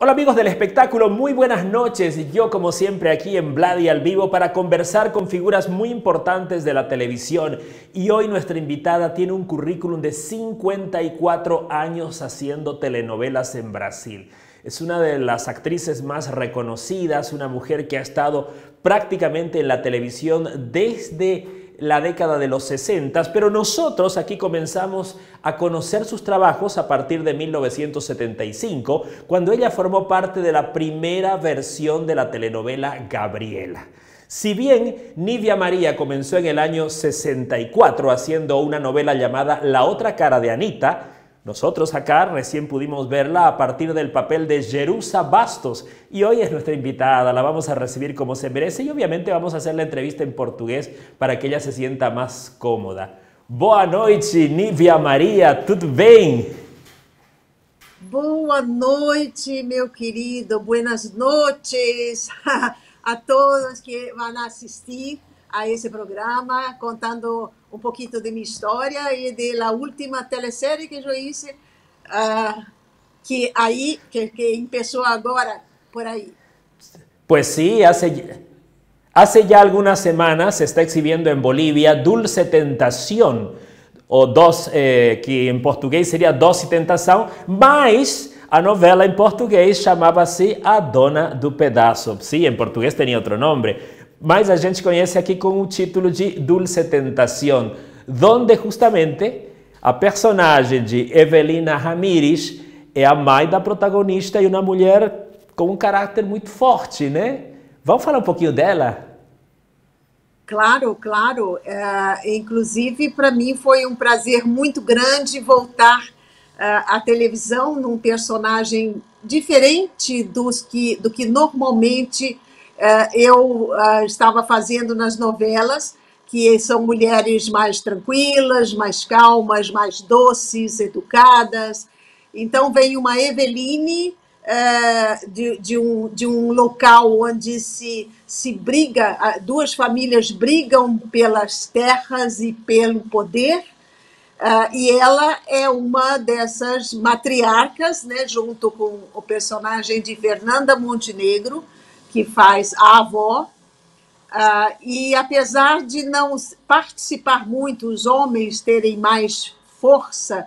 Hola amigos del espectáculo, muy buenas noches. Yo como siempre aquí en Vladi al Vivo para conversar con figuras muy importantes de la televisión. Y hoy nuestra invitada tiene un currículum de 54 años haciendo telenovelas en Brasil. Es una de las actrices más reconocidas, una mujer que ha estado prácticamente en la televisión desde la década de los 60, pero nosotros aquí comenzamos a conocer sus trabajos a partir de 1975, cuando ella formó parte de la primera versión de la telenovela Gabriela. Si bien Nívia María comenzó en el año 64 haciendo una novela llamada La otra cara de Anita, nosotros acá recién pudimos verla a partir del papel de Jerusa Bastos y hoy es nuestra invitada, la vamos a recibir como se merece y obviamente vamos a hacer la entrevista en portugués para que ella se sienta más cómoda. Boa noite, Nívia María, tudo bem? Boa noite, meu querido. Buenas noches a todos que vão assistir a esse programa, contando um pouquinho de minha história e da última telesérie que eu hice, que começou agora, por aí. Pues sí, hace ya algunas semanas se está exhibiendo en Bolivia Dulce Tentación, o que em português seria Doce Tentação, mas a novela em português chamava-se A Dona do Pedaço. Sim, em português tinha outro nome, mas a gente conhece aqui com o título de Dulce Tentación, donde justamente a personagem de Evelina Ramírez é a mãe da protagonista e uma mulher com um caráter muito forte, né? Vamos falar um pouquinho dela? Claro, claro. Inclusive, para mim foi um prazer muito grande voltar à televisão num personagem diferente do que normalmente eu estava fazendo nas novelas, que são mulheres mais tranquilas, mais calmas, mais doces, educadas. Então, vem uma Eveline de um local onde se briga, duas famílias brigam pelas terras e pelo poder, e ela é uma dessas matriarcas, né, junto com o personagem de Fernanda Montenegro, que faz a avó, e apesar de não participar muito, os homens terem mais força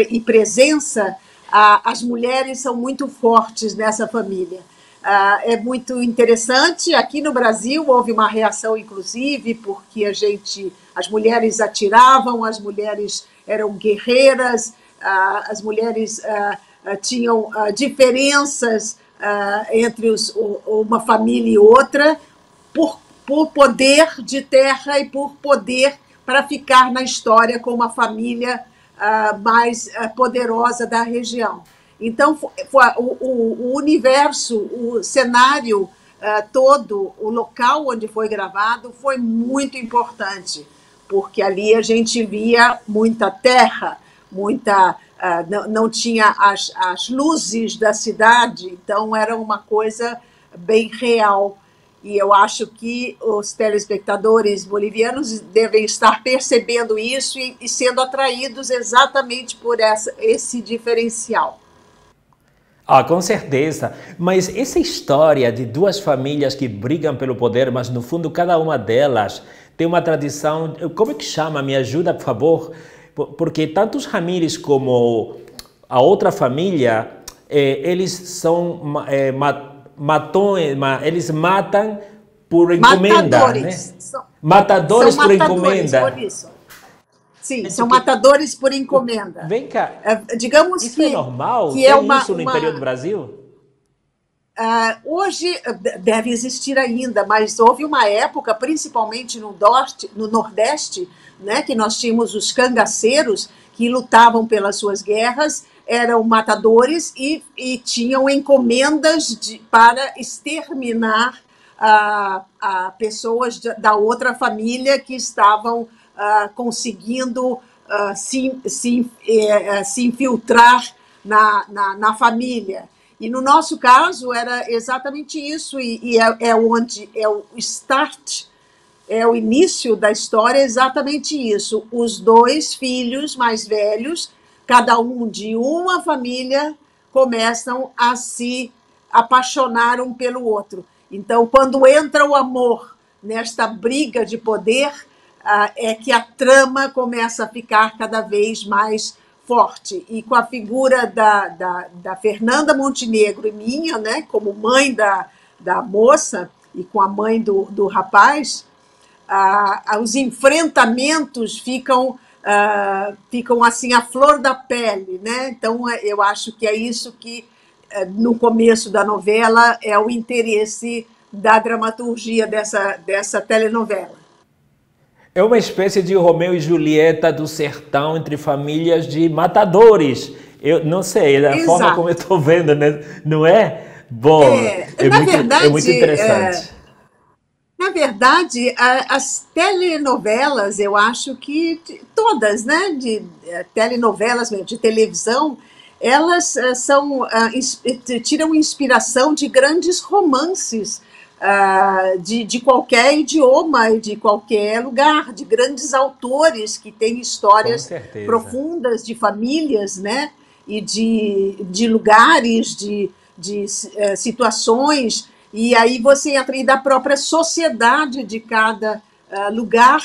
e presença, as mulheres são muito fortes nessa família. É muito interessante. Aqui no Brasil houve uma reação, inclusive, porque as mulheres atiravam, as mulheres eram guerreiras, as mulheres tinham diferenças entre uma família e outra, por poder de terra e por poder para ficar na história como uma família mais poderosa da região. Então, o universo, o cenário todo, o local onde foi gravado foi muito importante, porque ali a gente via muita terra, não tinha as luzes da cidade, então era uma coisa bem real. E eu acho que os telespectadores bolivianos devem estar percebendo isso e sendo atraídos exatamente por esse diferencial. Com certeza. Mas essa história de duas famílias que brigam pelo poder, mas no fundo cada uma delas tem uma tradição. Como é que chama? Me ajuda, por favor. Porque tanto os Ramírez como a outra família, eles são eles matam por encomenda, matadores, né? Matadores por encomenda. Por isso. Sim, são matadores por encomenda. Vem cá, digamos isso que é normal? Que tem isso no interior do Brasil? Hoje deve existir ainda, mas houve uma época, principalmente no Nordeste, né, que nós tínhamos os cangaceiros que lutavam pelas suas guerras, eram matadores e tinham encomendas para exterminar pessoas da outra família que estavam conseguindo se infiltrar na família. E no nosso caso era exatamente isso, e onde é o start, é o início da história, é exatamente isso. Os dois filhos mais velhos, cada um de uma família, começam a se apaixonar um pelo outro. Então, quando entra o amor nesta briga de poder, é que a trama começa a ficar cada vez mais forte. E com a figura da Fernanda Montenegro e minha, né, como mãe da moça e com a mãe do rapaz, os enfrentamentos ficam assim à flor da pele, né? Então eu acho que é isso que no começo da novela é o interesse da dramaturgia dessa telenovela. É uma espécie de Romeu e Julieta do sertão entre famílias de matadores. Eu não sei, da forma como eu estou vendo, né? Não é? Bom, é muito interessante. Na verdade, as telenovelas, eu acho que todas, né, de telenovelas mesmo, de televisão, elas tiram inspiração de grandes romances de qualquer idioma e de qualquer lugar, de grandes autores que têm histórias profundas de famílias, né, e de lugares, de situações. E aí você entra da própria sociedade de cada lugar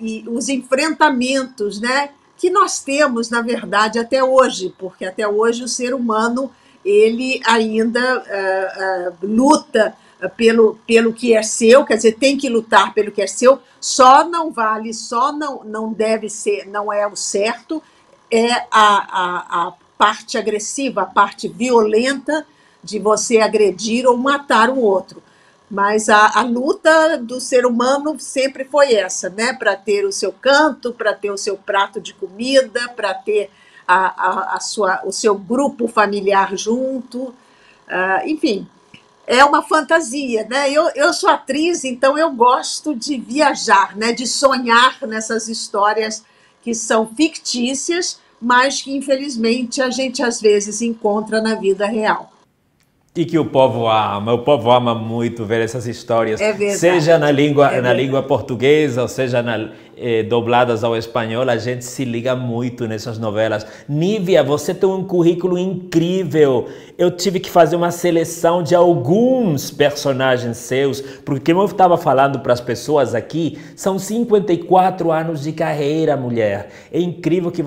e os enfrentamentos, né, que nós temos, na verdade, até hoje, porque até hoje o ser humano ele ainda luta pelo que é seu, quer dizer, tem que lutar pelo que é seu, só não vale, só não deve ser, não é o certo, é a parte agressiva, a parte violenta de você agredir ou matar o outro. Mas a luta do ser humano sempre foi essa, né? Para ter o seu canto, para ter o seu prato de comida, para ter o seu grupo familiar junto. Enfim, é uma fantasia, né? Eu sou atriz, então eu gosto de viajar, né? De sonhar nessas histórias que são fictícias, mas que, infelizmente, a gente às vezes encontra na vida real. E que o povo ama muito ver essas histórias, seja na língua portuguesa, ou seja dobladas ao espanhol, a gente se liga muito nessas novelas. Nívia, você tem um currículo incrível. Eu tive que fazer uma seleção de alguns personagens seus, porque como eu estava falando para as pessoas aqui, são 54 anos de carreira, mulher. É incrível que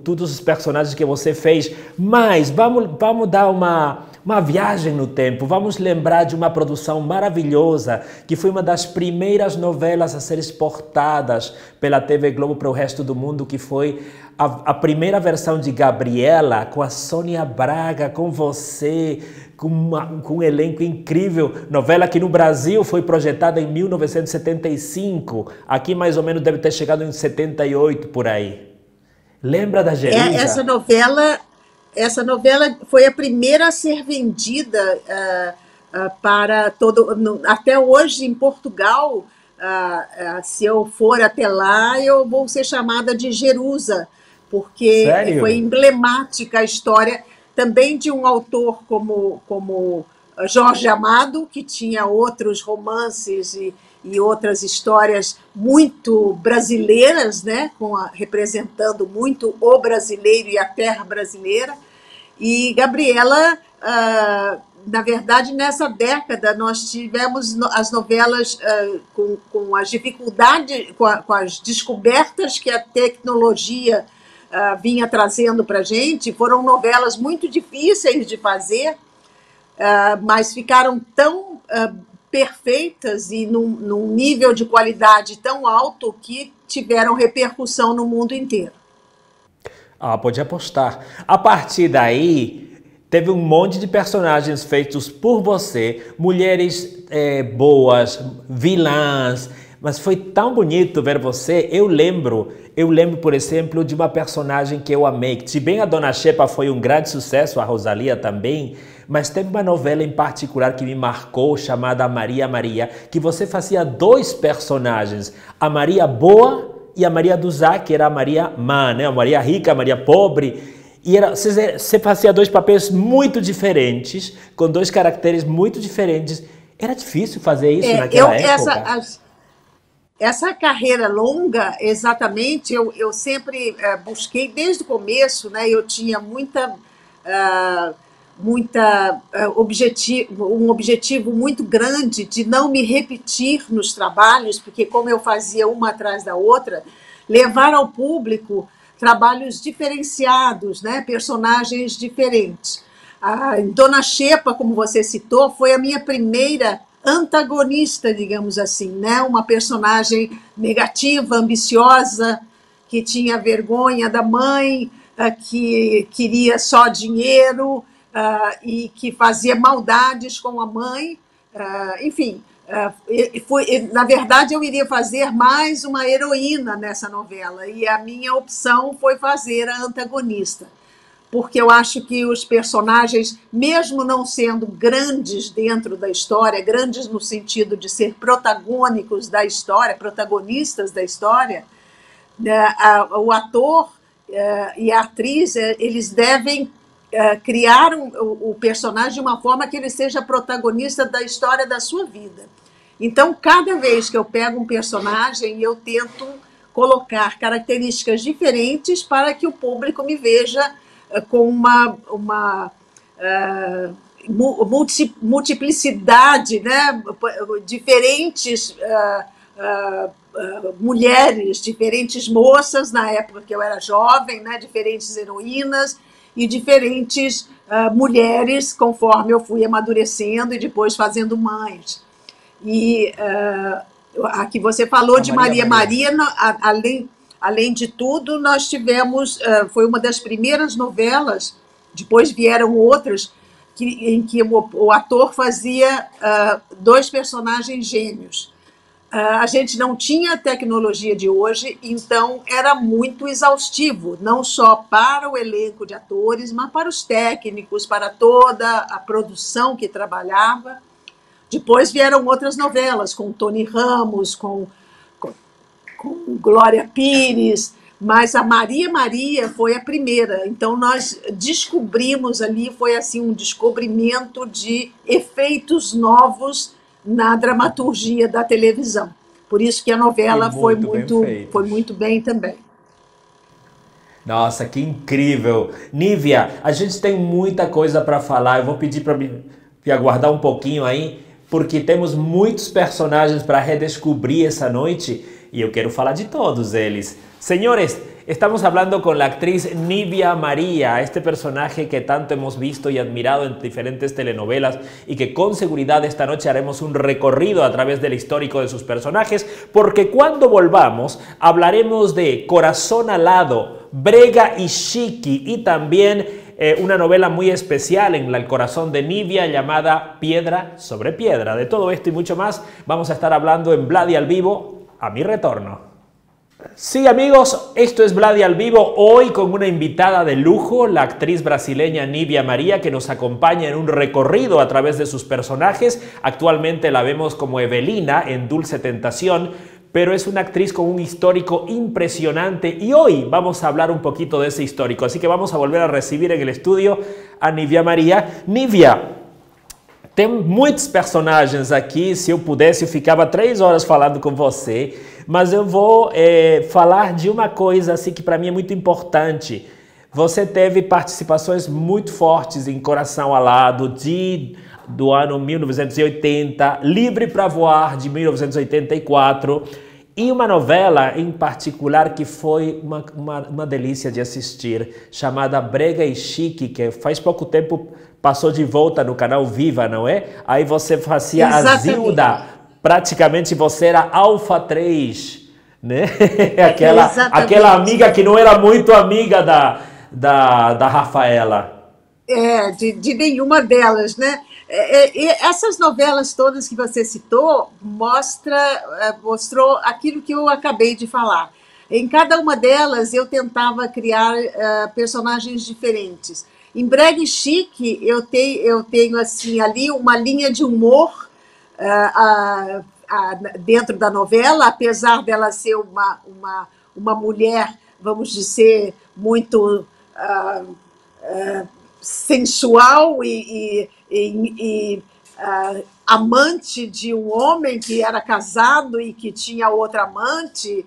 todos os personagens que você fez, mas vamos dar uma viagem no tempo. Vamos lembrar de uma produção maravilhosa que foi uma das primeiras novelas a ser exportadas pela TV Globo para o resto do mundo, que foi a primeira versão de Gabriela, com a Sônia Braga, com você, com um elenco incrível. Novela que no Brasil foi projetada em 1975. Aqui mais ou menos deve ter chegado em 78, por aí. Lembra da Jerusa? Essa novela foi a primeira a ser vendida para até hoje em Portugal. Se eu for até lá, eu vou ser chamada de Jerusa, porque foi emblemática a história também de um autor como Jorge Amado, que tinha outros romances e outras histórias muito brasileiras, né, representando muito o brasileiro e a terra brasileira. E Gabriela, na verdade, nessa década, nós tivemos as novelas com as dificuldades, com as descobertas que a tecnologia vinha trazendo para a gente. Foram novelas muito difíceis de fazer, mas ficaram tão perfeitas e num nível de qualidade tão alto que tiveram repercussão no mundo inteiro. Pode apostar. A partir daí, teve um monte de personagens feitos por você, mulheres boas, vilãs, mas foi tão bonito ver você. Eu lembro, por exemplo, de uma personagem que eu amei. Se bem a Dona Xepa foi um grande sucesso, a Rosalia também, mas teve uma novela em particular que me marcou, chamada Maria Maria, que você fazia dois personagens, a Maria Boa e a Maria do Zá, que era a Maria Má, né? A Maria Rica, a Maria Pobre. E você fazia dois papéis muito diferentes, com dois caracteres muito diferentes. Era difícil fazer isso naquela época? Essa carreira longa, exatamente, eu sempre busquei desde o começo, né? Eu tinha muita um objetivo muito grande de não me repetir nos trabalhos, porque como eu fazia uma atrás da outra, levar ao público trabalhos diferenciados, né? Personagens diferentes. A Dona Xepa, como você citou, foi a minha primeira antagonista, digamos assim, né? Uma personagem negativa, ambiciosa, que tinha vergonha da mãe, que queria só dinheiro, e que fazia maldades com a mãe, enfim. Na verdade, eu iria fazer mais uma heroína nessa novela, e a minha opção foi fazer a antagonista, porque eu acho que os personagens, mesmo não sendo grandes dentro da história, grandes no sentido de ser protagônicos da história, protagonistas da história, o ator e a atriz, eles devem criar o personagem de uma forma que ele seja protagonista da história da sua vida. Então, cada vez que eu pego um personagem, eu tento colocar características diferentes para que o público me veja com uma multiplicidade, né? Diferentes mulheres, diferentes moças, na época que eu era jovem, né? Diferentes heroínas e diferentes mulheres, conforme eu fui amadurecendo e depois fazendo mães. E aqui você falou de Maria Maria, além de tudo, nós tivemos, foi uma das primeiras novelas, depois vieram outras, em que o ator fazia dois personagens gêmeos. A gente não tinha a tecnologia de hoje, então era muito exaustivo, não só para o elenco de atores, mas para os técnicos, para toda a produção que trabalhava. Depois vieram outras novelas, com Tony Ramos, com Glória Pires, mas a Maria Maria foi a primeira. Então, nós descobrimos ali, foi assim um descobrimento de efeitos novos na dramaturgia da televisão. Por isso que a novela foi muito bem também. Nossa, que incrível! Nívia, a gente tem muita coisa para falar. Eu vou pedir para me aguardar um pouquinho aí, porque temos muitos personagens para redescobrir essa noite y yo quiero falar de todos eles. Señores, estamos hablando con la actriz Nívia María, este personaje que tanto hemos visto y admirado en diferentes telenovelas y que con seguridad esta noche haremos un recorrido a través del histórico de sus personajes, porque cuando volvamos hablaremos de Corazón Alado, Brega y Chiqui y también una novela muy especial en el corazón de Nívia llamada Piedra sobre Piedra. De todo esto y mucho más vamos a estar hablando en Vladi al Vivo a mi retorno. Sí, amigos, esto es Vladi al Vivo, hoy con una invitada de lujo, la actriz brasileña Nívia María, que nos acompaña en un recorrido a través de sus personajes. Actualmente la vemos como Evelina en Dulce Tentación, pero es una actriz con un histórico impresionante y hoy vamos a hablar un poquito de ese histórico. Así que vamos a volver a recibir en el estudio a Nívia María. Nívia, tem muitos personagens aqui, se eu pudesse eu ficava 3 horas falando com você, mas eu vou falar de uma coisa assim que para mim é muito importante. Você teve participações muito fortes em Coração Alado, do ano 1980, Livre para Voar, de 1984, e uma novela em particular que foi uma delícia de assistir, chamada Brega e Chiqui, que faz pouco tempo passou de volta no canal Viva, não é? Aí você fazia a Zilda, praticamente você era Alfa 3, né? aquela amiga que não era muito amiga da Rafaela. De nenhuma delas, né? Essas novelas todas que você citou mostrou aquilo que eu acabei de falar. Em cada uma delas eu tentava criar personagens diferentes. Em Brega e Chiqui eu tenho assim ali uma linha de humor dentro da novela, apesar dela ser uma mulher, vamos dizer, muito sensual e amante de um homem que era casado e que tinha outra amante.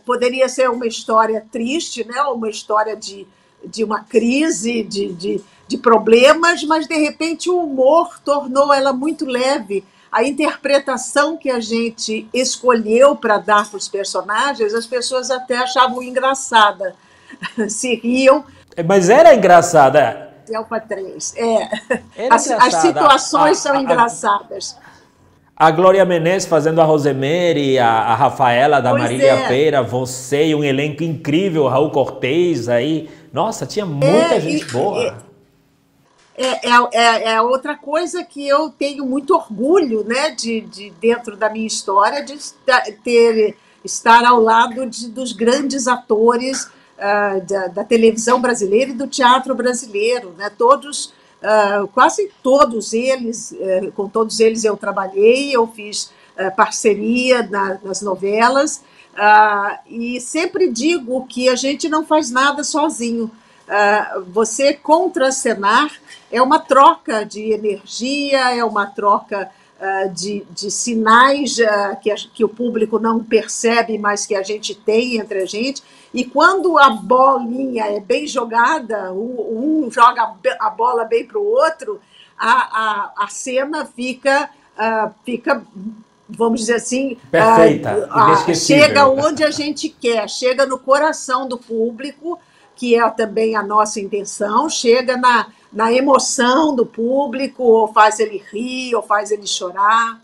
Poderia ser uma história triste, né? Uma história de de uma crise, de problemas, mas de repente o humor tornou ela muito leve. A interpretação que a gente escolheu para dar para os personagens, as pessoas até achavam engraçada, se riam. Mas era engraçada. Alfa 3. É. Era As engraçada. situações são engraçadas. A Glória Menezes fazendo a Rosemary, a Rafaela da Pois Marília é. Pêra, você e um elenco incrível, Raul Cortez aí. Nossa, tinha muita gente boa. É outra coisa que eu tenho muito orgulho, né, de dentro da minha história, de estar ao lado dos grandes atores da televisão brasileira e do teatro brasileiro, né? Todos, quase todos eles, com todos eles eu trabalhei, eu fiz parceria nas novelas, e sempre digo que a gente não faz nada sozinho. Você contracenar é uma troca de energia, é uma troca de sinais que o público não percebe, mas que a gente tem entre a gente. E quando a bolinha é bem jogada, um joga a bola bem para o outro, a cena fica, vamos dizer assim, Perfeita, inesquecível. chega onde a gente quer, chega no coração do público, que é também a nossa intenção, chega na emoção do público, ou faz ele rir, ou faz ele chorar.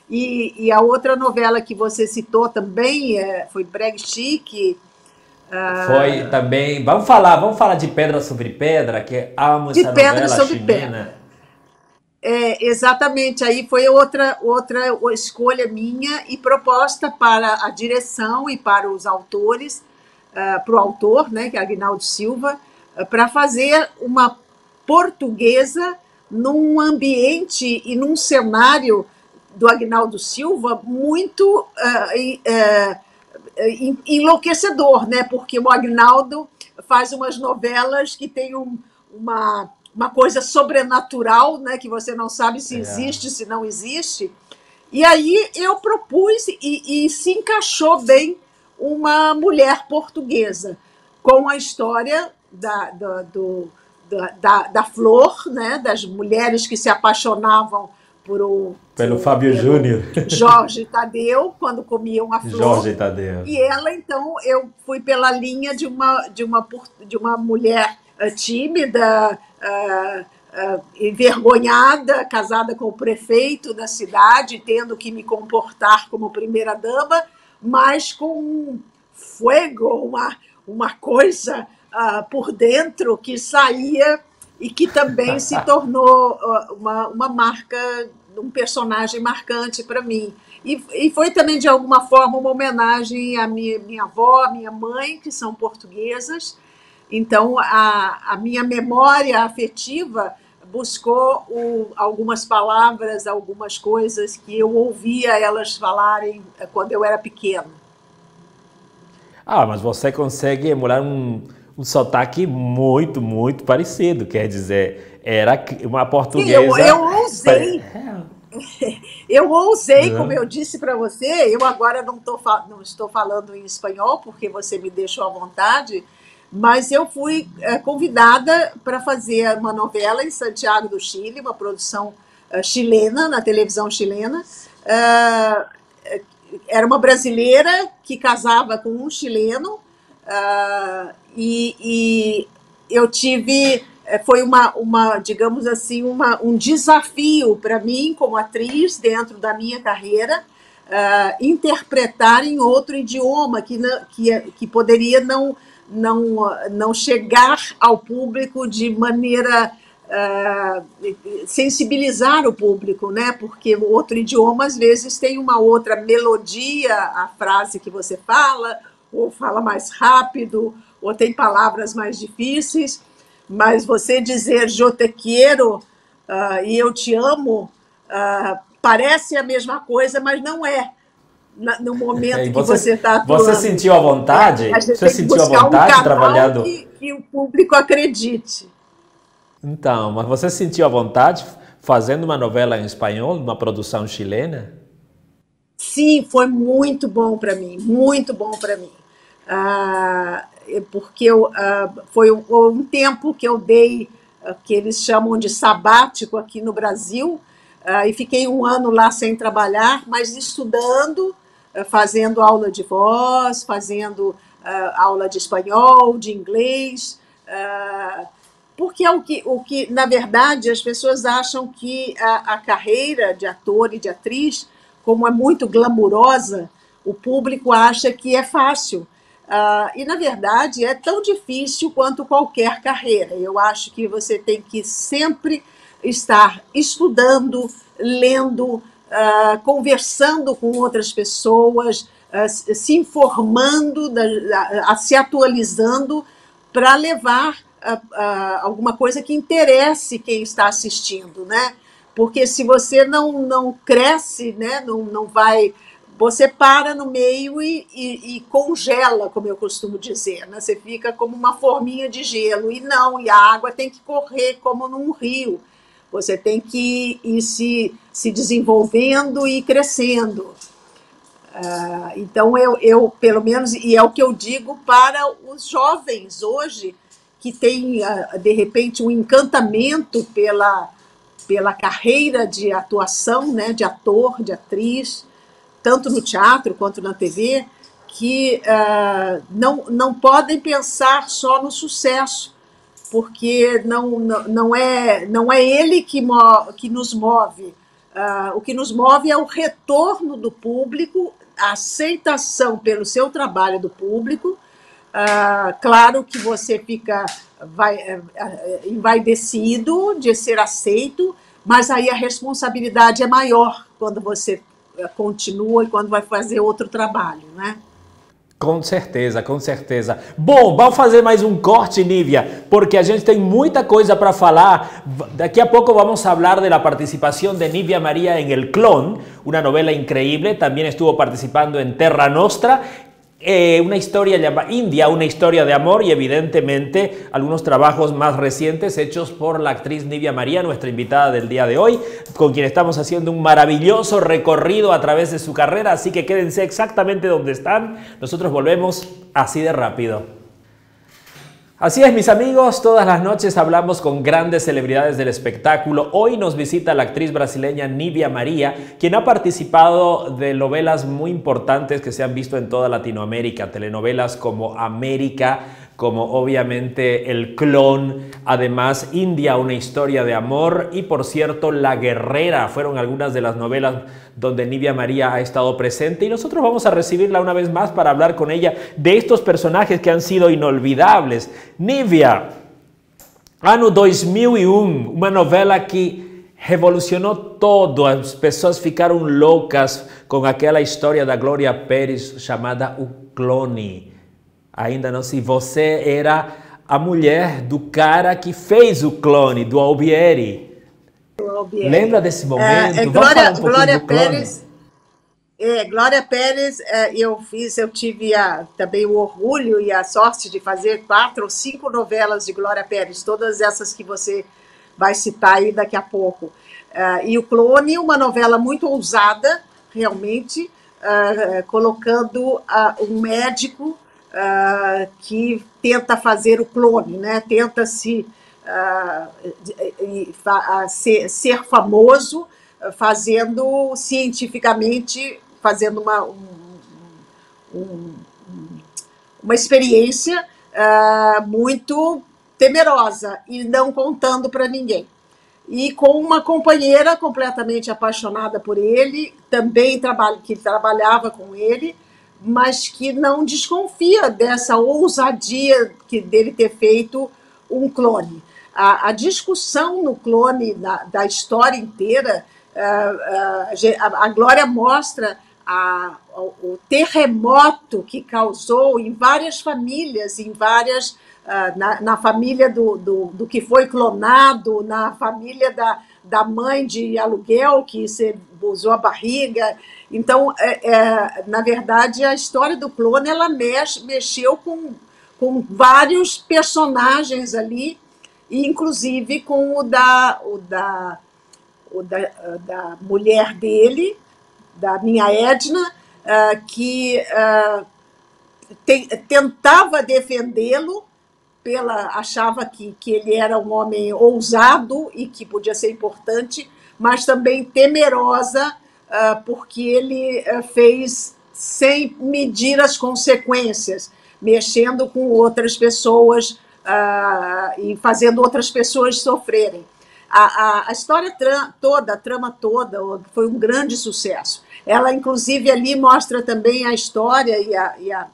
E a outra novela que você citou também foi Brega Chique. Foi também. Vamos falar de Pedra sobre Pedra, que amo essa Pedra novela sobre chilena. Exatamente, aí foi outra escolha minha e proposta para a direção e para os autores, para o autor, né, que é Aguinaldo Silva, para fazer uma portuguesa num ambiente e num cenário do Aguinaldo Silva muito enlouquecedor, né? Porque o Aguinaldo faz umas novelas que tem uma coisa sobrenatural, né? Que você não sabe se existe, se não existe. E aí eu propus e se encaixou bem uma mulher portuguesa com a história da Flor, né? Das mulheres que se apaixonavam pelo Fábio Júnior. Jorge Tadeu, quando comiam a Flor. Jorge Tadeu. E ela, então, eu fui pela linha de uma mulher tímida, envergonhada, casada com o prefeito da cidade, tendo que me comportar como primeira-dama, mas com um fogo, uma coisa por dentro que saía e que também se tornou uma marca, um personagem marcante para mim. E foi também, de alguma forma, uma homenagem à minha avó, à minha mãe, que são portuguesas. Então, a minha memória afetiva buscou algumas palavras, algumas coisas que eu ouvia elas falarem quando eu era pequena. Mas você consegue emular um sotaque muito, muito parecido, quer dizer, era uma portuguesa... Sim, eu ousei. Eu ousei, como eu disse para você, eu agora não estou falando em espanhol, porque você me deixou à vontade, mas eu fui convidada para fazer uma novela em Santiago do Chile, uma produção chilena, na televisão chilena. Era uma brasileira que casava com um chileno, e eu tive... Foi digamos assim, um desafio para mim, como atriz, dentro da minha carreira, interpretar em outro idioma que poderia não chegar ao público de maneira sensibilizar o público, né? Porque o outro idioma às vezes tem uma outra melodia, a frase que você fala, ou fala mais rápido, ou tem palavras mais difíceis, mas você dizer "yo te quiero" e "eu te amo" parece a mesma coisa, mas não é. No momento que você está atuando. Você sentiu a vontade? Você sentiu a vontade trabalhando? Que o público acredite. Então, mas você sentiu a vontade fazendo uma novela em espanhol, uma produção chilena? Sim, foi muito bom para mim, muito bom para mim. porque foi um tempo que eu dei, que eles chamam de sabático aqui no Brasil, e fiquei um ano lá sem trabalhar, mas estudando, fazendo aula de voz, fazendo aula de espanhol, de inglês, porque é o que, na verdade, as pessoas acham que a carreira de ator e de atriz, como é muito glamurosa, o público acha que é fácil. E, na verdade, é tão difícil quanto qualquer carreira. Eu acho que você tem que sempre estar estudando, lendo, conversando com outras pessoas, se informando, se atualizando para levar alguma coisa que interesse quem está assistindo, né? Porque se você não cresce, né, não vai, você para no meio e congela, como eu costumo dizer, né? Você fica como uma forminha de gelo, e a água tem que correr como num rio, você tem que ir se desenvolvendo e crescendo. Então, eu, pelo menos, e é o que eu digo para os jovens hoje, que têm, de repente, um encantamento pela carreira de atuação, né, de ator, de atriz, tanto no teatro quanto na TV, que não podem pensar só no sucesso, porque não é ele que nos move. O que nos move é o retorno do público, a aceitação pelo seu trabalho do público. Claro que você fica envaidecido de ser aceito, mas aí a responsabilidade é maior quando você continua e quando vai fazer outro trabalho, né? Com certeza, com certeza. Bom, vamos fazer mais um corte, Nívia, porque a gente tem muita coisa para falar. Daqui a pouco vamos falar da participação de Nívia María en El Clon, una novela increíble. También estuvo participando en Terra Nostra, una historia llamada India, una historia de amor, y evidentemente algunos trabajos más recientes hechos por la actriz Nívia María, nuestra invitada del día de hoy, con quien estamos haciendo un maravilloso recorrido a través de su carrera, así que quédense exactamente donde están. Nosotros volvemos así de rápido. Así es, mis amigos, todas las noches hablamos con grandes celebridades del espectáculo. Hoy nos visita la actriz brasileña Nívia María, quien ha participado de novelas muy importantes que se han visto en toda Latinoamérica, telenovelas como América, como obviamente El Clon, además India, una historia de amor, y por cierto La Guerrera fueron algunas de las novelas donde Nívia María ha estado presente, y nosotros vamos a recibirla una vez más para hablar con ella de estos personajes que han sido inolvidables. Nívia, ano 2001, uma novela que revolucionou todo, as pessoas ficaram loucas com aquela história da Glória Pérez chamada O Clone. Ainda não sei, você era a mulher do cara que fez o clone, do Albieri. Lembra desse momento? Vamos falar um Glória Pérez. Glória Pérez, eu tive também o orgulho e a sorte de fazer 4 ou 5 novelas de Glória Pérez, todas essas que você vai citar aí daqui a pouco. E o Clone, uma novela muito ousada, realmente, colocando um médico que tenta fazer o clone, né? Tenta ser famoso, fazendo cientificamente, fazendo uma experiência muito temerosa e não contando para ninguém. E com uma companheira completamente apaixonada por ele, também que trabalhava com ele, mas que não desconfia dessa ousadia dele ter feito um clone. A discussão no clone da história inteira, a Glória mostra o terremoto que causou em várias famílias, na família do que foi clonado, na família da mãe de aluguel que usou a barriga. Então, na verdade, a história do clone ela mexeu com vários personagens ali, inclusive com o da mulher dele, da minha Edna, que tentava defendê-lo, achava que ele era um homem ousado e que podia ser importante, mas também temerosa, porque ele fez sem medir as consequências, mexendo com outras pessoas e fazendo outras pessoas sofrerem. A história toda, a trama toda, foi um grande sucesso. Ela, inclusive, ali mostra também a história e a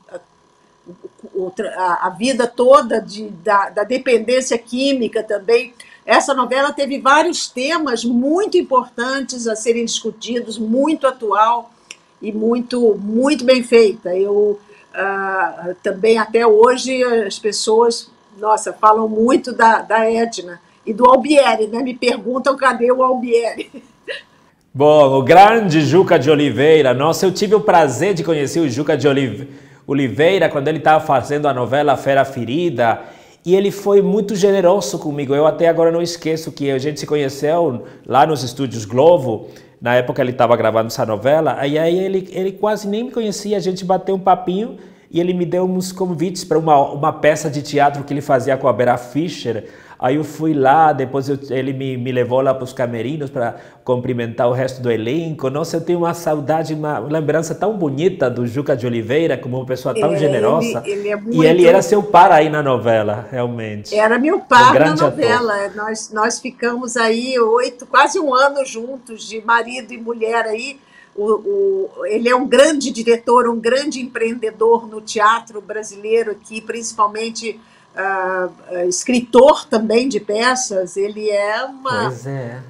vida toda da dependência química também. Essa novela teve vários temas muito importantes a serem discutidos, muito atual e muito, muito bem feita. Também, até hoje, as pessoas, nossa, falam muito da Edna e do Albieri, né? Me perguntam cadê o Albieri. Bom, o grande Juca de Oliveira. Nossa, eu tive o prazer de conhecer o Juca de Oliveira quando ele estava fazendo a novela Fera Ferida, e ele foi muito generoso comigo. Eu até agora não esqueço que a gente se conheceu lá nos estúdios Globo. Na época ele estava gravando essa novela, e aí ele quase nem me conhecia, a gente bateu um papinho e ele me deu uns convites para uma peça de teatro que ele fazia com a Vera Fischer. Aí eu fui lá, depois ele me levou lá para os camerinos para cumprimentar o resto do elenco. Nossa, eu tenho uma saudade, uma lembrança tão bonita do Juca de Oliveira, como uma pessoa tão generosa. Ele é muito... E ele era seu par aí na novela, realmente. Era meu par na novela. Nós ficamos aí quase um ano juntos, de marido e mulher aí. Ele é um grande diretor, um grande empreendedor no teatro brasileiro aqui, principalmente escritor também de peças. Ele é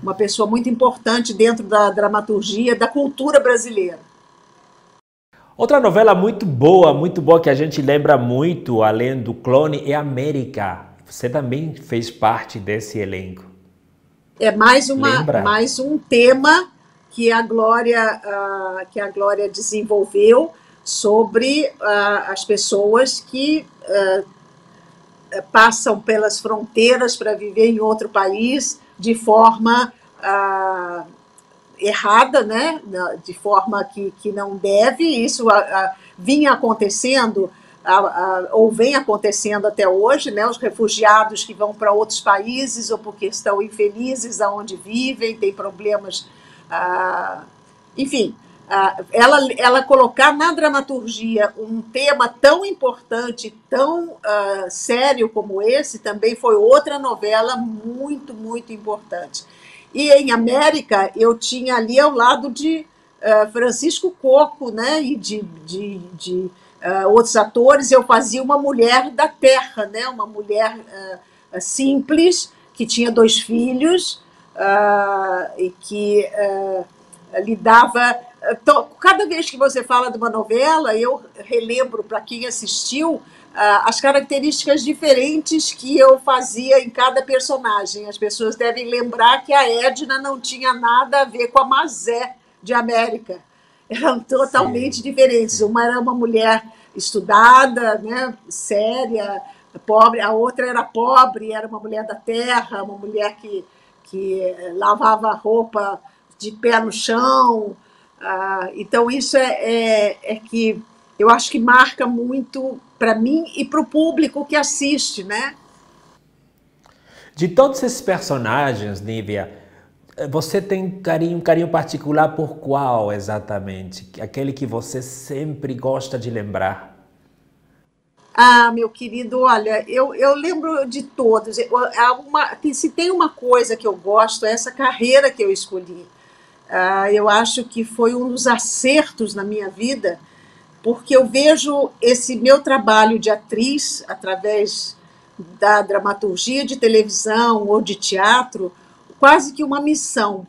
uma pessoa muito importante dentro da dramaturgia, da cultura brasileira. Outra novela muito boa que a gente lembra muito, além do Clone, é América. Você também fez parte desse elenco. É mais um tema que a Glória desenvolveu sobre as pessoas que passam pelas fronteiras para viver em outro país de forma errada, né? De forma que não deve. Isso vinha acontecendo, ou vem acontecendo até hoje, né? Os refugiados que vão para outros países ou porque estão infelizes aonde vivem, têm problemas, enfim. Ela colocar na dramaturgia um tema tão importante, tão sério como esse, também foi outra novela muito, muito importante. E em América, eu tinha ali ao lado de Francisco Coco, né, e de outros atores. Eu fazia uma mulher da terra, né, uma mulher simples, que tinha 2 filhos, e que lidava... Cada vez que você fala de uma novela, eu relembro para quem assistiu as características diferentes que eu fazia em cada personagem. As pessoas devem lembrar que a Edna não tinha nada a ver com a Mazé de América. Eram totalmente diferentes. Uma era uma mulher estudada, né, séria, pobre. A outra era pobre, era uma mulher da terra, uma mulher que lavava roupa de pé no chão. Então, isso é que eu acho que marca muito para mim e para o público que assiste, né? De todos esses personagens, Nívia, você tem um carinho particular por qual exatamente? Aquele que você sempre gosta de lembrar? Meu querido, olha, eu lembro de todos. Se tem uma coisa que eu gosto, é essa carreira que eu escolhi. Eu acho que foi um dos acertos na minha vida, porque eu vejo esse meu trabalho de atriz, através da dramaturgia de televisão ou de teatro, quase que uma missão,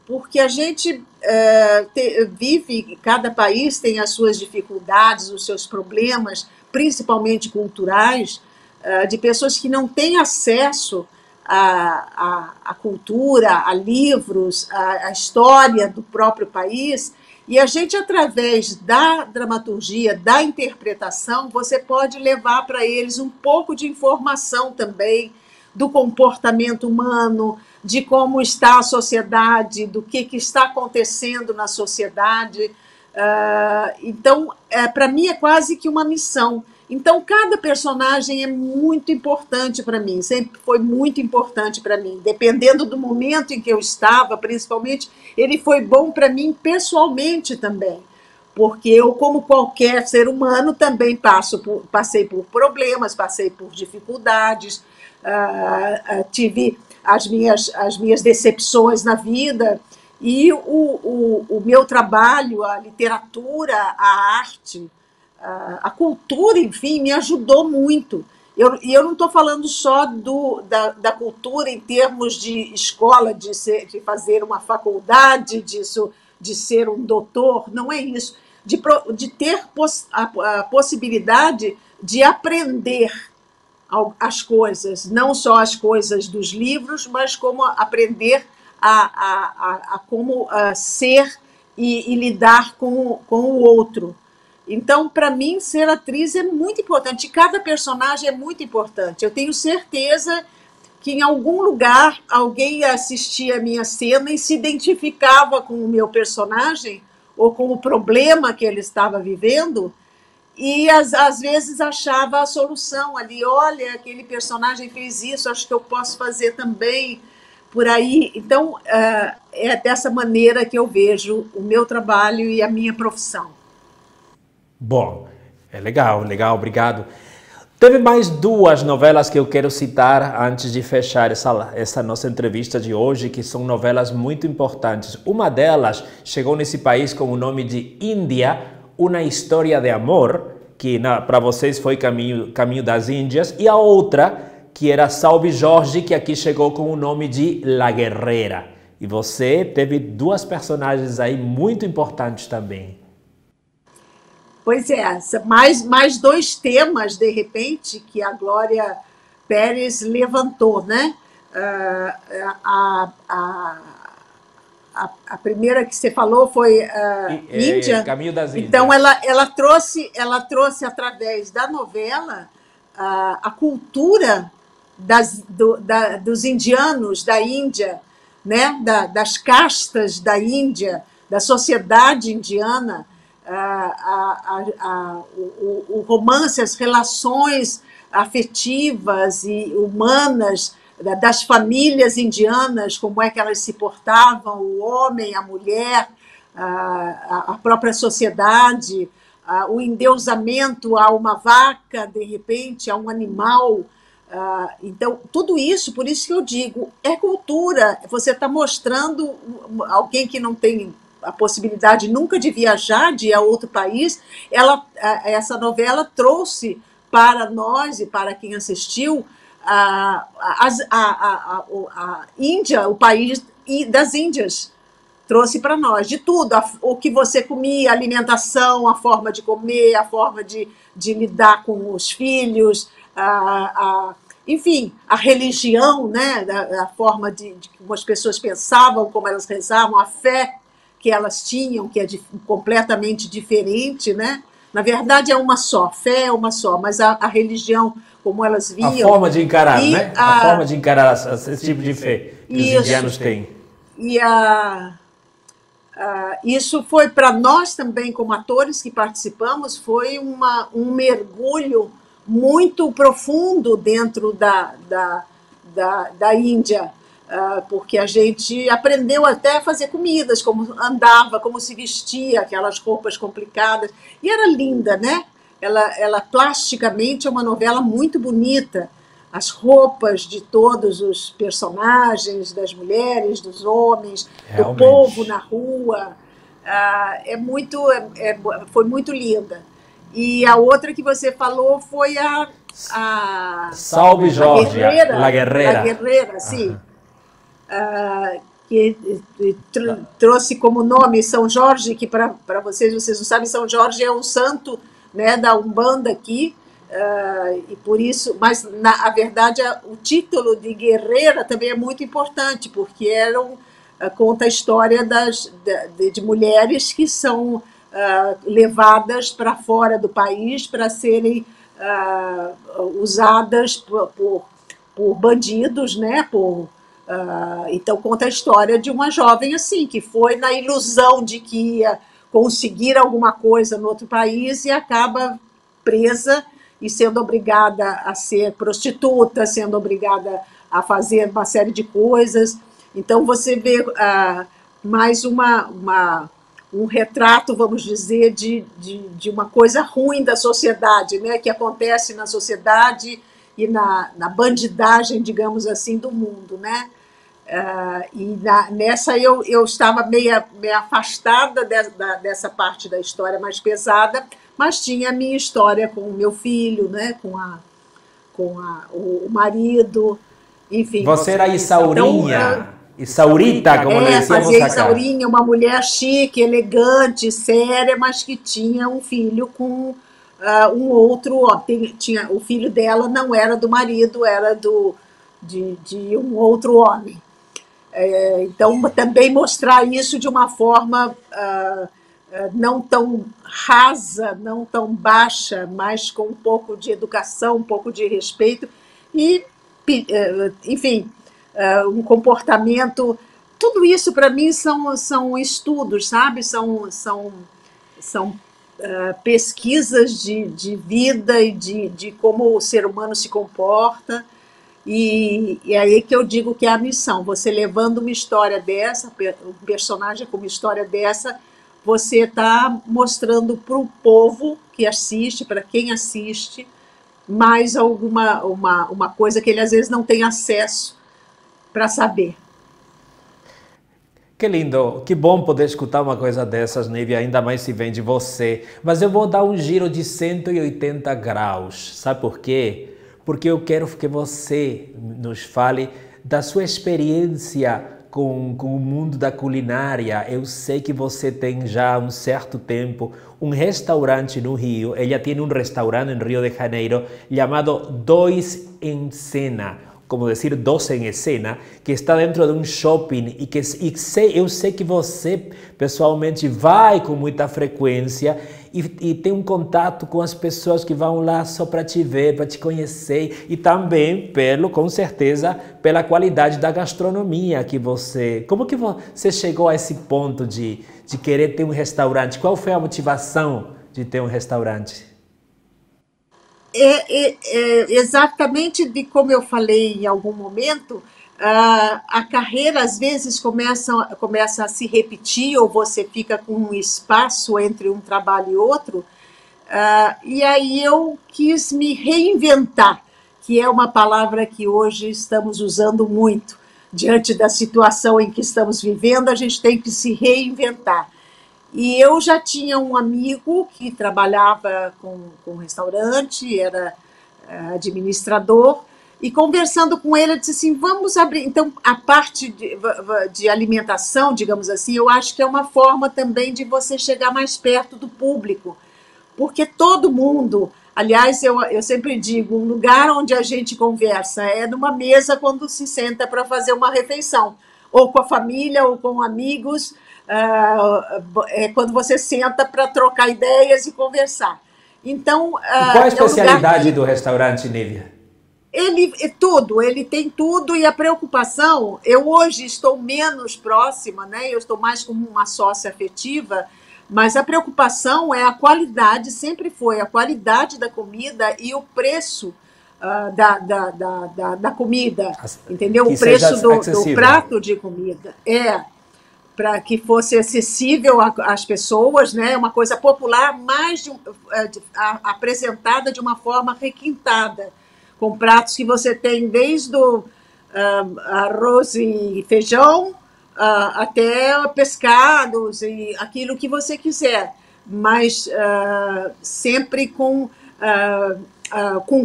porque a gente vive, cada país tem as suas dificuldades, os seus problemas, principalmente culturais, de pessoas que não têm acesso a cultura, a livros, a história do próprio país, e a gente, através da dramaturgia, da interpretação, você pode levar para eles um pouco de informação também do comportamento humano, de como está a sociedade, do que está acontecendo na sociedade, Então, para mim é quase que uma missão. Então, cada personagem é muito importante para mim, sempre foi muito importante para mim. Dependendo do momento em que eu estava, principalmente, ele foi bom para mim pessoalmente também. Porque eu, como qualquer ser humano, também passei por problemas, passei por dificuldades, tive as minhas decepções na vida, e o meu trabalho, a literatura, a arte, a cultura, enfim, me ajudou muito. E eu não estou falando só da cultura em termos de escola, de fazer uma faculdade, de ser um doutor, não é isso. De ter a possibilidade de aprender as coisas, não só as coisas dos livros, mas como aprender a como ser e lidar com o outro. Então, para mim, ser atriz é muito importante. Cada personagem é muito importante. Eu tenho certeza que em algum lugar alguém assistia a minha cena e se identificava com o meu personagem ou com o problema que ele estava vivendo, e às vezes achava a solução ali. Olha, aquele personagem fez isso, acho que eu posso fazer também por aí. Então, é dessa maneira que eu vejo o meu trabalho e a minha profissão. Bom, é legal, legal, obrigado. Teve mais duas novelas que eu quero citar antes de fechar essa nossa entrevista de hoje, que são novelas muito importantes. Uma delas chegou nesse país com o nome de Índia, Uma História de Amor, que para vocês foi Caminho das Índias, e a outra, que era Salve Jorge, que aqui chegou com o nome de La Guerreira. E você teve duas personagens aí muito importantes também. Pois é, mais dois temas, de repente, que a Glória Pérez levantou, né? A primeira que você falou foi Índia. Caminho das Índias. Então, ela trouxe através da novela a cultura dos indianos da Índia, né? Das castas da Índia, da sociedade indiana, o romance, as relações afetivas e humanas das famílias indianas, como é que elas se portavam, o homem, a mulher, a própria sociedade, o endeusamento a uma vaca, de repente, a um animal. Então, tudo isso, por isso que eu digo, é cultura. Você está mostrando alguém que não tem a possibilidade nunca de viajar, de ir a outro país. Essa novela trouxe para nós e para quem assistiu a Índia, o país das Índias, trouxe para nós de tudo, o que você comia, a alimentação, a forma de comer, a forma de lidar com os filhos, enfim, a religião, né, a forma de como as pessoas pensavam, como elas rezavam, a fé que elas tinham, que é completamente diferente, né? Na verdade é uma só, fé é uma só, mas a religião, como elas viam... A forma de encarar, né? A forma de encarar esse tipo de fé que os indianos têm. E isso foi para nós também, como atores que participamos, foi um mergulho muito profundo dentro da Índia, porque a gente aprendeu até a fazer comidas, como andava, como se vestia, aquelas roupas complicadas, e era linda, né? Ela plasticamente é uma novela muito bonita, as roupas de todos os personagens, das mulheres, dos homens, realmente, do povo na rua, foi muito linda. E a outra que você falou foi a Salve Jorge, La Guerreira. La Guerreira, sim. Que trouxe como nome São Jorge, que para vocês não sabem, São Jorge é um santo, né, da Umbanda aqui, e por isso, mas na verdade o título de guerreira também é muito importante, porque conta a história de mulheres que são levadas para fora do país para serem usadas por bandidos, né, então conta a história de uma jovem assim, que foi na ilusão de que ia conseguir alguma coisa no outro país e acaba presa e sendo obrigada a ser prostituta, sendo obrigada a fazer uma série de coisas. Então, você vê mais um retrato, vamos dizer, de uma coisa ruim da sociedade, né, que acontece na sociedade e na bandidagem, digamos assim, do mundo, né? Nessa eu estava meio afastada dessa parte da história mais pesada, mas tinha a minha história com o meu filho, né, o marido, enfim. Você era Isaurinha, Isaurita, como le decíamos fazia acá. Isaurinha, uma mulher chique, elegante, séria, mas que tinha um filho com um outro homem. O filho dela não era do marido, era de um outro homem. Então, também mostrar isso de uma forma não tão rasa, não tão baixa, mas com um pouco de educação, um pouco de respeito e, enfim, um comportamento. Tudo isso, para mim, são estudos, sabe? São pesquisas de vida e de como o ser humano se comporta. E é aí que eu digo que é a missão. Você levando uma história dessa, um personagem com uma história dessa, você está mostrando para o povo que assiste, para quem assiste, mais uma coisa que ele às vezes não tem acesso para saber. Que lindo, que bom poder escutar uma coisa dessas, Nívia, ainda mais se vem de você. Mas eu vou dar um giro de 180 graus, sabe por quê? Porque eu quero que você nos fale da sua experiência com o mundo da culinária. Eu sei que você tem já há um certo tempo um restaurante no Rio. Ela tem um restaurante em Rio de Janeiro chamado Dois em Cena, como dizer, 12 em cena, que está dentro de um shopping eu sei que você pessoalmente vai com muita frequência e tem um contato com as pessoas que vão lá só para te ver, para te conhecer e também, com certeza, pela qualidade da gastronomia que você... Como que você chegou a esse ponto de querer ter um restaurante? Qual foi a motivação de ter um restaurante? Exatamente de como eu falei em algum momento, a carreira às vezes começa a se repetir ou você fica com um espaço entre um trabalho e outro, e aí eu quis me reinventar, que é uma palavra que hoje estamos usando muito. Diante da situação em que estamos vivendo, a gente tem que se reinventar. E eu já tinha um amigo que trabalhava com restaurante, era administrador, e conversando com ele, eu disse assim, vamos abrir... Então, a parte de alimentação, digamos assim, eu acho que é uma forma também de você chegar mais perto do público, porque todo mundo... Aliás, eu sempre digo, um lugar onde a gente conversa é numa mesa quando se senta para fazer uma refeição, ou com a família, ou com amigos... é quando você senta para trocar ideias e conversar. Então, e qual a especialidade do restaurante, Nívia? Ele tem tudo e a preocupação, eu hoje estou menos próxima, né? Eu estou mais como uma sócia afetiva, mas a preocupação é a qualidade, sempre foi a qualidade da comida e o preço da comida, entendeu? O preço do prato de comida. Para que fosse acessível às pessoas, né? Uma coisa popular, mas apresentada de uma forma requintada, com pratos que você tem desde o arroz e feijão até pescados e aquilo que você quiser, mas sempre com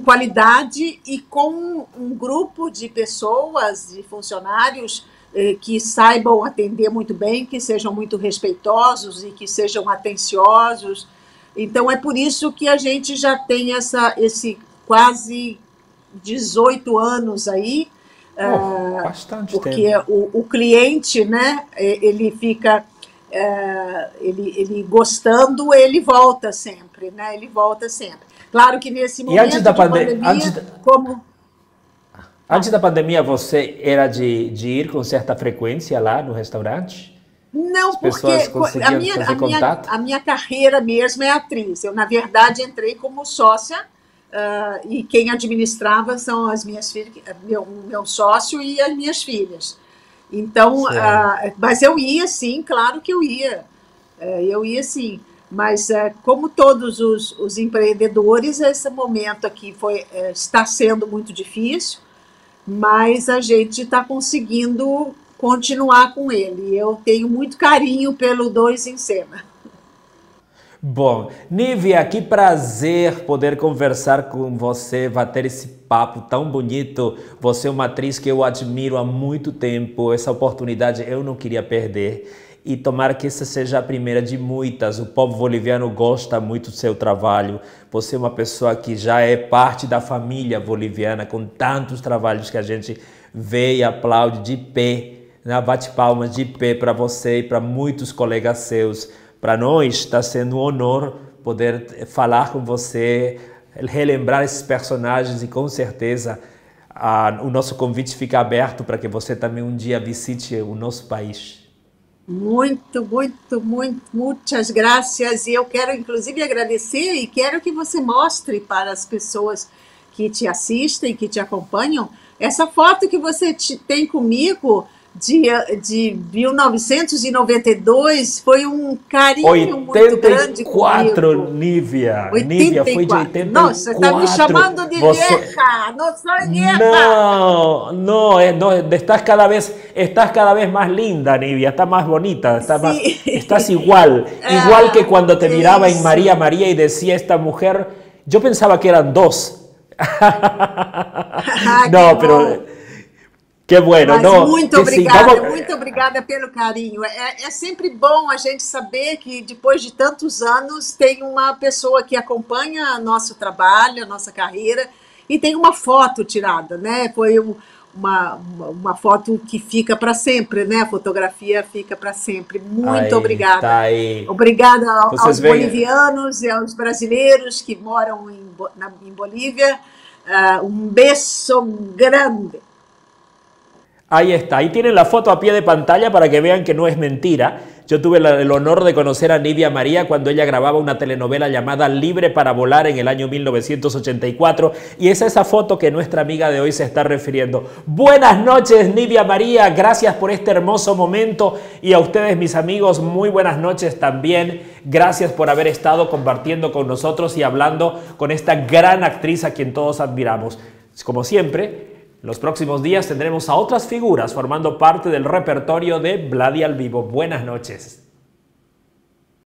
qualidade e com um grupo de pessoas, de funcionários, que saibam atender muito bem, que sejam muito respeitosos e que sejam atenciosos. Então, é por isso que a gente já tem esse quase 18 anos aí, bastante porque tempo. O cliente, né, ele fica ele gostando, ele volta sempre, né? Ele volta sempre. Claro que nesse momento antes da pandemia, Antes da pandemia, você era de ir com certa frequência lá no restaurante? Não, As porque pessoas conseguiam fazer contato? a minha carreira mesmo é atriz. Eu, na verdade, entrei como sócia, e quem administrava são as minhas filhas, meu sócio e as minhas filhas. Então, Sim. mas eu ia sim, claro que eu ia. Eu ia sim. Mas, como todos os empreendedores, esse momento aqui está sendo muito difícil, mas a gente está conseguindo continuar com ele. Eu tenho muito carinho pelo Dois em Cena. Bom, Nívia, que prazer poder conversar com você, bater esse papo tão bonito. Você é uma atriz que eu admiro há muito tempo. Essa oportunidade eu não queria perder. E tomara que essa seja a primeira de muitas. O povo boliviano gosta muito do seu trabalho. Você é uma pessoa que já é parte da família boliviana, com tantos trabalhos que a gente vê e aplaude de pé, né? Bate palmas de pé para você e para muitos colegas seus. Para nós está sendo um honor poder falar com você, relembrar esses personagens e com certeza o nosso convite fica aberto para que você também um dia visite o nosso país. Muito, muito, muito, muitas graças. E eu quero, inclusive, agradecer e quero que você mostre para as pessoas que te assistem, que te acompanham, essa foto que você tem comigo de 1992. Foi um carinho muito grande 84, comigo. Nívia. Nívia foi de 84. Nossa, você está me 84. chamando de Você vieja. Não sou vieja. no, no, no, estás cada vez más linda, Nivia, estás más bonita, estás Sim. igual, igual que cuando te Que miraba en María isso. María y decía esta mujer, yo pensaba que eran dos. Que No, pero bom. qué bueno, Mas no, que sí, vamos, muito obrigada pelo carinho. É sempre bom a gente saber que depois de tantos anos tem uma pessoa que acompanha nosso trabalho, a nossa carreira, e tem uma foto tirada, né? Uma foto que fica para sempre, né? A fotografia fica para sempre. Muito ahí obrigada. está ahí. Obrigada Entonces aos ven, bolivianos e aos brasileiros que moram em Bolívia. Um beijo grande. ahí está, ahí tienen la foto a pie de pantalla para que vean que no es mentira. Yo tuve el honor de conocer a Nívia María cuando ella grababa una telenovela llamada Libre para Volar en el año 1984 y es esa foto que nuestra amiga de hoy se está refiriendo. Buenas noches, Nívia María, gracias por este hermoso momento y a ustedes, mis amigos, muy buenas noches también. Gracias por haber estado compartiendo con nosotros y hablando con esta gran actriz a quien todos admiramos. Como siempre, los próximos días tendremos a otras figuras formando parte del repertorio de Vladi al Vivo. Buenas noches.